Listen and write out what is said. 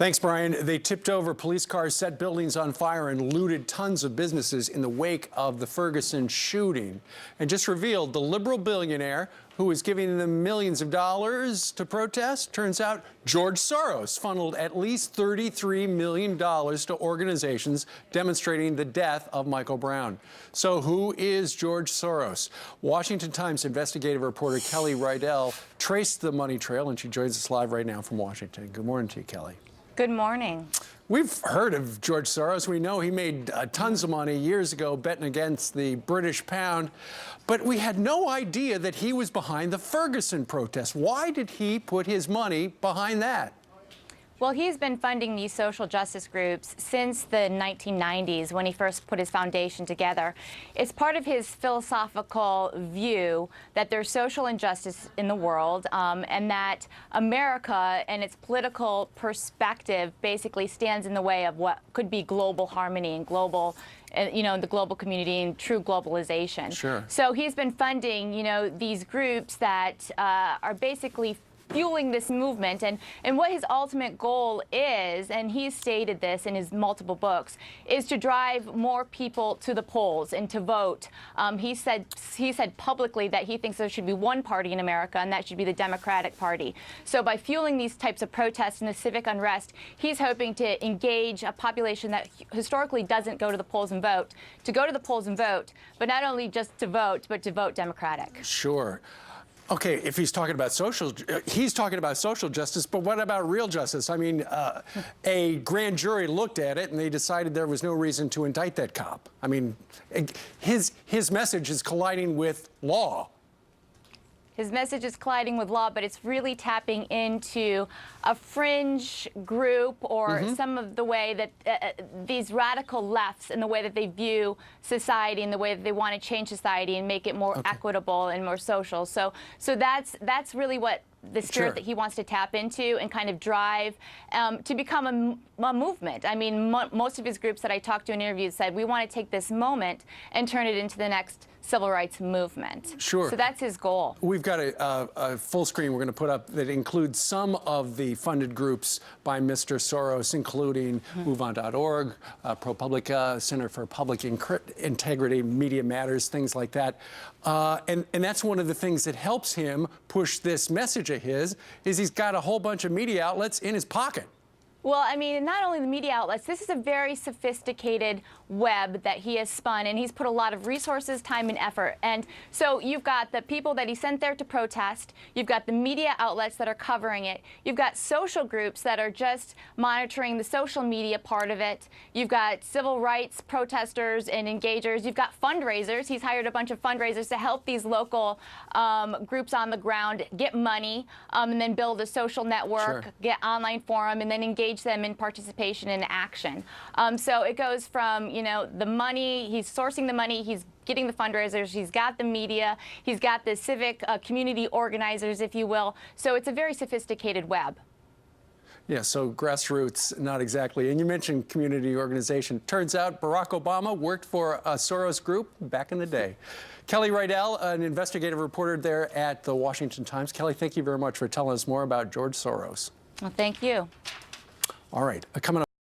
Thanks, Brian. They tipped over police cars, set buildings on fire, and looted tons of businesses in the wake of the Ferguson shooting. And just revealed the liberal billionaire who was giving them millions of dollars to protest. Turns out George Soros funneled at least $33 million to organizations demonstrating the death of Michael Brown. So who is George Soros? Washington Times investigative reporter Kelly Rydell traced the money trail, and she joins us live right now from Washington. Good morning to you, Kelly. Good morning. We've heard of George Soros. We know he made tons of money years ago betting against the British pound, but we had no idea that he was behind the Ferguson protests. Why did he put his money behind that? Well, he's been funding these social justice groups since the 1990s when he first put his foundation together. It's part of his philosophical view that there's social injustice in the world and that America and its political perspective basically stands in the way of what could be global harmony and global the global community and true globalization. Sure. So he's been funding, these groups that are basically fueling this movement, and what his ultimate goal is, and he's stated this in his multiple books, is to drive more people to the polls and to vote. He said publicly that he thinks there should be one party in America, and that should be the Democratic Party. So by fueling these types of protests and the civic unrest, he's hoping to engage a population that historically doesn't go to the polls and vote, to go to the polls and vote, but not only just to vote, but to vote Democratic. Sure. Okay, if he's talking about social justice, but what about real justice? I mean, a grand jury looked at it and they decided there was no reason to indict that cop. I mean, his message is colliding with law. His message is colliding with law, but it's really tapping into a fringe group or some of the way that these radical lefts and the way that they view society and the way that they want to change society and make it more equitable and more social. So that's really what the spirit that he wants to tap into and kind of drive to become a movement. I mean, most of his groups that I talked to in interviews said, we want to take this moment and turn it into the next civil rights movement. Sure. So that's his goal. We've got a full screen we're going to put up that includes some of the funded groups by Mr. Soros, including MoveOn.org, ProPublica, Center for Public Integrity, Media Matters, things like that. And that's one of the things that helps him push this message of his, is he's got a whole bunch of media outlets in his pocket. Well, I mean, not only the media outlets, this is a very sophisticated web that he has spun, and he's put a lot of resources, time, and effort. And so you've got the people that he sent there to protest, you've got the media outlets that are covering it, you've got social groups that are just monitoring the social media part of it, you've got civil rights protesters and engagers, you've got fundraisers. He's hired a bunch of fundraisers to help these local groups on the ground get money and then build a social network, get online forum, and then engage them in participation and action. So it goes from, the money, he's sourcing the money, he's getting the fundraisers, he's got the media, he's got the civic community organizers, if you will. So it's a very sophisticated web. Yeah, so grassroots, not exactly. And you mentioned community organization. Turns out Barack Obama worked for a Soros group back in the day. Kelly Rydell, an investigative reporter there at the Washington Times. Kelly, thank you very much for telling us more about George Soros. Well, thank you. All right, coming up.